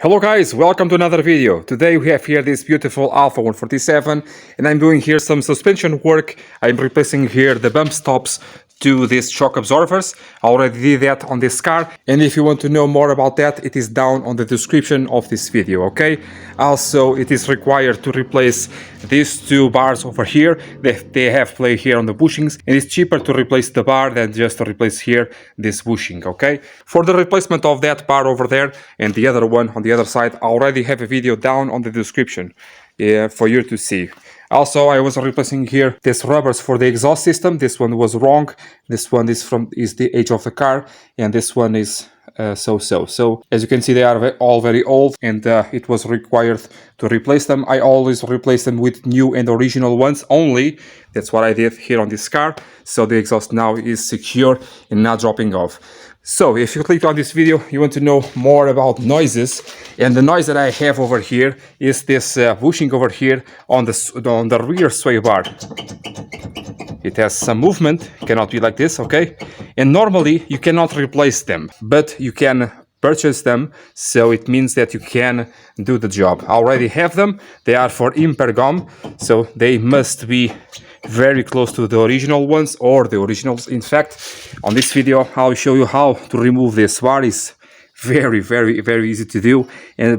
Hello guys, welcome to another video. Today we have here this beautiful Alfa 147 and I'm doing here some suspension work. I'm replacing here the bump stops to these shock absorbers. I already did that on this car, and if you want to know more about that, it is down on the description of this video, okay? Also, it is required to replace these two bars over here. They have play here on the bushings, and it's cheaper to replace the bar than just to replace here this bushing, okay? For the replacement of that bar over there and the other one on the other side, I already have a video down on the description for you to see. Also, I was replacing here these rubbers for the exhaust system. This one was wrong. This one is the age of the car, and this one is so. So as you can see, they are all very old, and it was required to replace them. I always replace them with new and original ones only. That's what I did here on this car. So the exhaust now is secure and not dropping off. So if you clicked on this video, you want to know more about noises, and the noise that I have over here is this bushing over here on the rear sway bar. It has some movement, cannot be like this, okay? And normally you cannot replace them, but you can purchase them, so it means that you can do the job. I already have them. They are for impair gum, so they must be very close to the original ones, or the originals. In fact, on this video I'll show you how to remove this bar. Is very easy to do,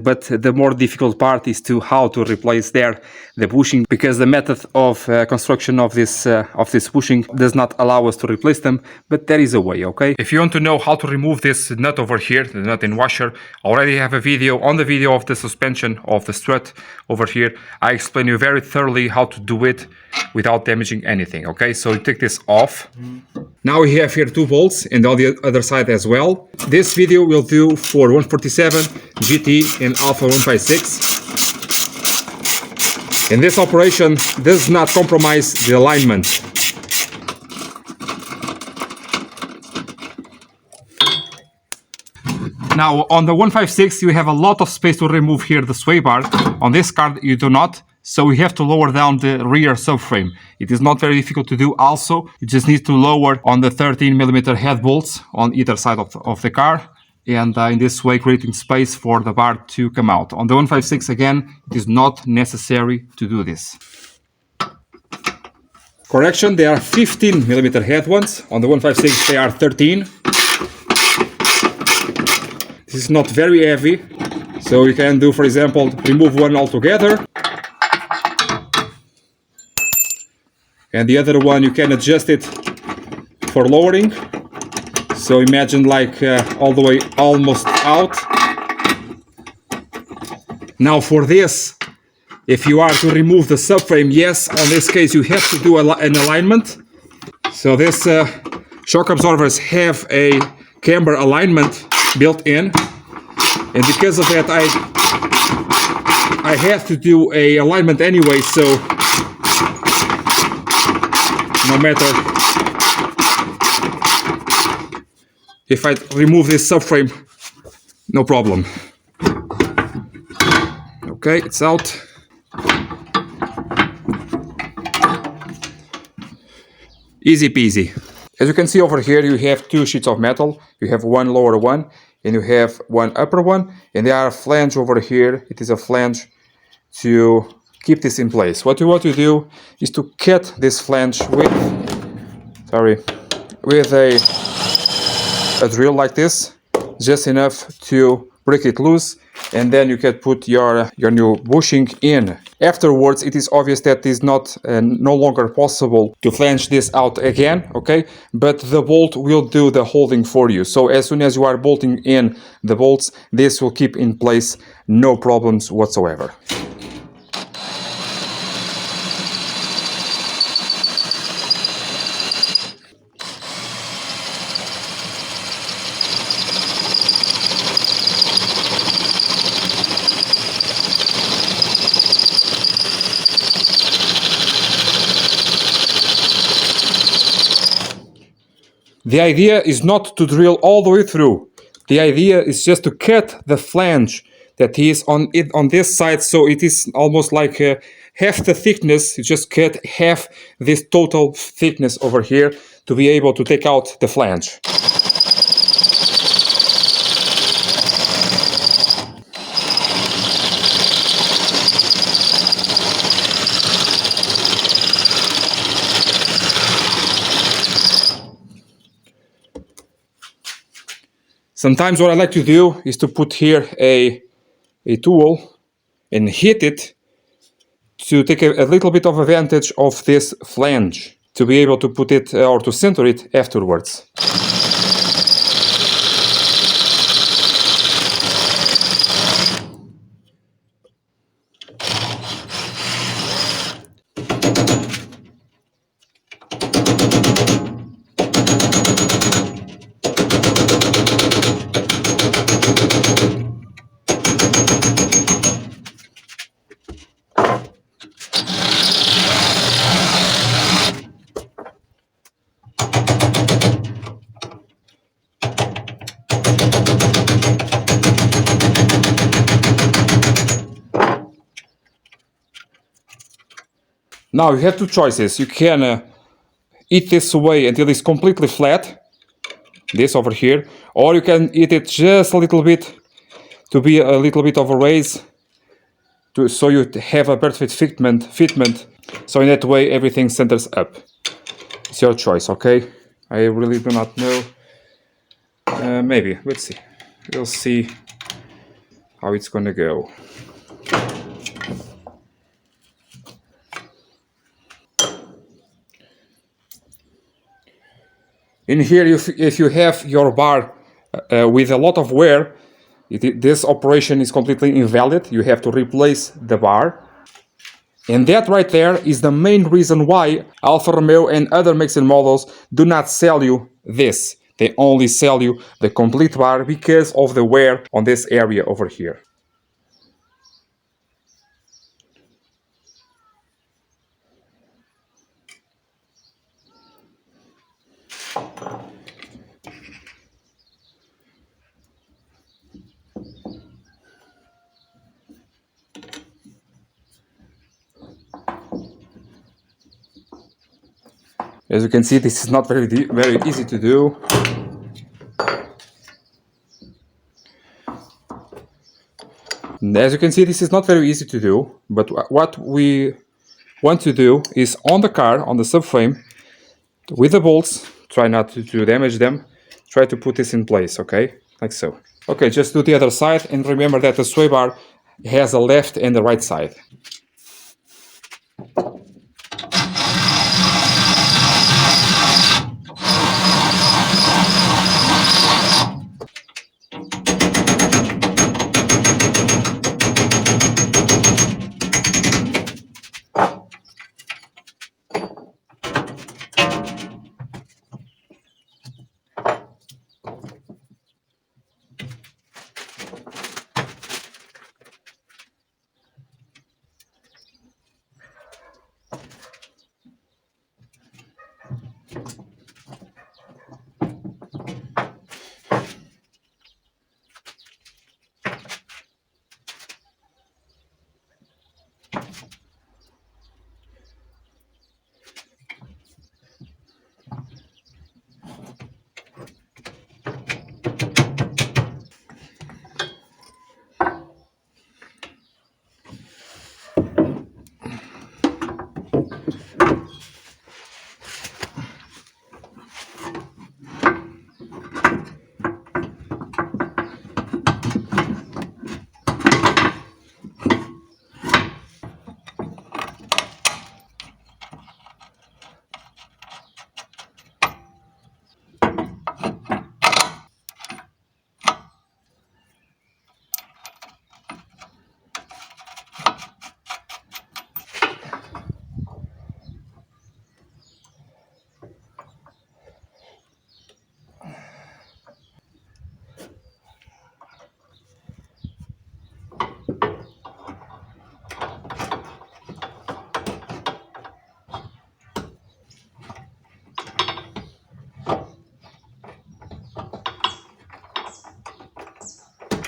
but the more difficult part is how to replace the bushing, because the method of construction of this bushing does not allow us to replace them, but there is a way, okay? If you want to know how to remove this nut over here, the nut and washer, I already have a video on the video of the suspension of the strut over here. I explain you very thoroughly how to do it without damaging anything, okay? So you take this off. Now we have here two bolts, and on the other side as well. This video will do for 147, GT and Alfa 156. And this operation does not compromise the alignment. Now on the 156 you have a lot of space to remove here the sway bar. On this car you do not. So we have to lower down the rear subframe. It is not very difficult to do. Also, you just need to lower on the 13mm head bolts on either side of the car, and in this way creating space for the bar to come out. On the 156 again, it is not necessary to do this. Correction, they are 15mm head ones. On the 156 they are 13. This is not very heavy, so you can do, for example, remove one altogether. And the other one you can adjust it for lowering. So imagine like all the way almost out. Now for this, if you are to remove the subframe, yes, on this case you have to do an alignment. So this shock absorbers have a camber alignment built in, and because of that I have to do a alignment anyway, so no matter if I remove this subframe, no problem. Okay, it's out. Easy peasy. As you can see over here, you have two sheets of metal. You have one lower one and you have one upper one, and there are a flange over here. It is a flange to keep this in place. What you want to do is to cut this flange with a drill like this, just enough to break it loose, and then you can put your new bushing in. Afterwards, it is obvious that it is no longer possible to flange this out again, okay? But the bolt will do the holding for you. So as soon as you are bolting in the bolts, this will keep in place, no problems whatsoever. The idea is not to drill all the way through. The idea is just to cut the flange that is on this side, so it is almost like half the thickness. You just cut half this total thickness over here to be able to take out the flange. Sometimes what I like to do is to put here a tool and hit it to take a little bit of advantage of this flange, to be able to put it or to center it afterwards. Now you have two choices. You can eat this away until it's completely flat, this over here, or you can eat it just a little bit to be a little bit of a raise, so you have a perfect fitment, so in that way everything centers up. It's your choice, okay? I really do not know. Maybe, let's see. We'll see how it's gonna go. In here, if you have your bar with a lot of wear, this operation is completely invalid. You have to replace the bar. And that right there is the main reason why Alfa Romeo and other makes and models do not sell you this. They only sell you the complete bar because of the wear on this area over here. As you can see, this is not very easy to do. As you can see, this is not very easy to do, but what we want to do is on the car, on the subframe, with the bolts, try not to damage them, try to put this in place, okay? Like so. Okay, just do the other side, and remember that the sway bar has a left and the right side.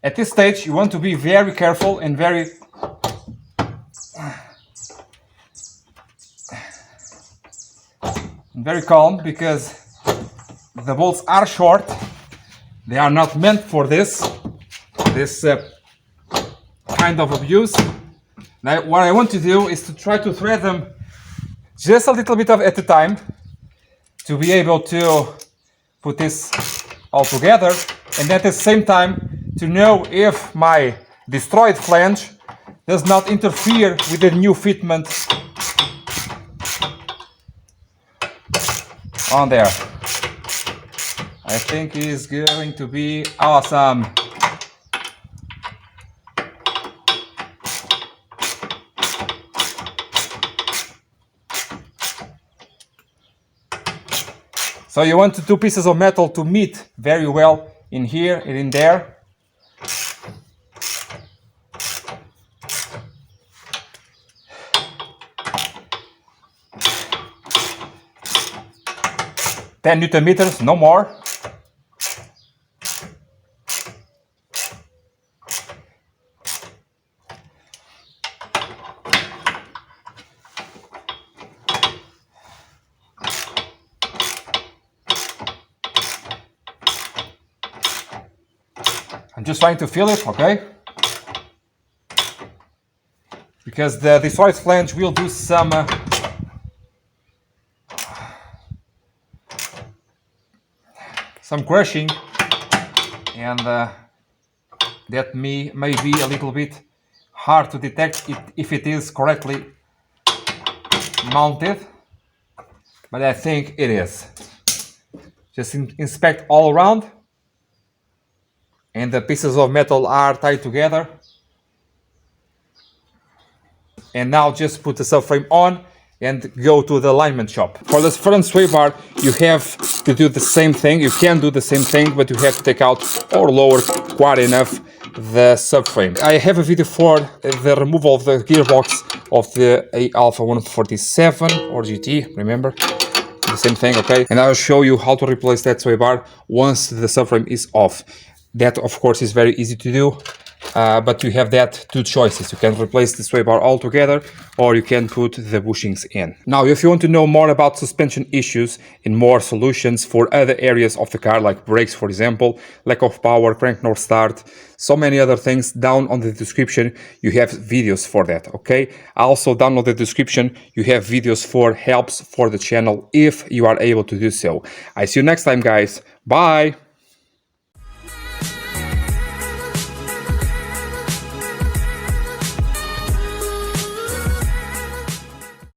At this stage, you want to be very careful and very calm, because the bolts are short. They are not meant for this kind of abuse. Now, what I want to do is to try to thread them just a little bit at a time to be able to put this all together, and at the same time to know if my destroyed flange does not interfere with the new fitment on there. I think it's going to be awesome. So you want the two pieces of metal to meet very well in here and in there. $10 Nm, no more. I'm just trying to feel it, okay? Because the destroyed flange will do some crushing, and that may be a little bit hard to detect if it is correctly mounted, but I think it is. Just inspect all around, and the pieces of metal are tied together. And now just put the subframe on and go to the alignment shop. For this front sway bar, you have to do the same thing. You can do the same thing, but you have to take out or lower quite enough the subframe. I have a video for the removal of the gearbox of the Alfa 147 or GT, remember? The same thing, okay? And I'll show you how to replace that sway bar once the subframe is off. That, of course, is very easy to do. But you have that two choices. You can replace the sway bar altogether, or you can put the bushings in. Now, if you want to know more about suspension issues and more solutions for other areas of the car, like brakes, for example, lack of power, crank north start, so many other things, down on the description, you have videos for that, okay? Also, down on the description, you have videos for helps for the channel if you are able to do so. I see you next time, guys. Bye!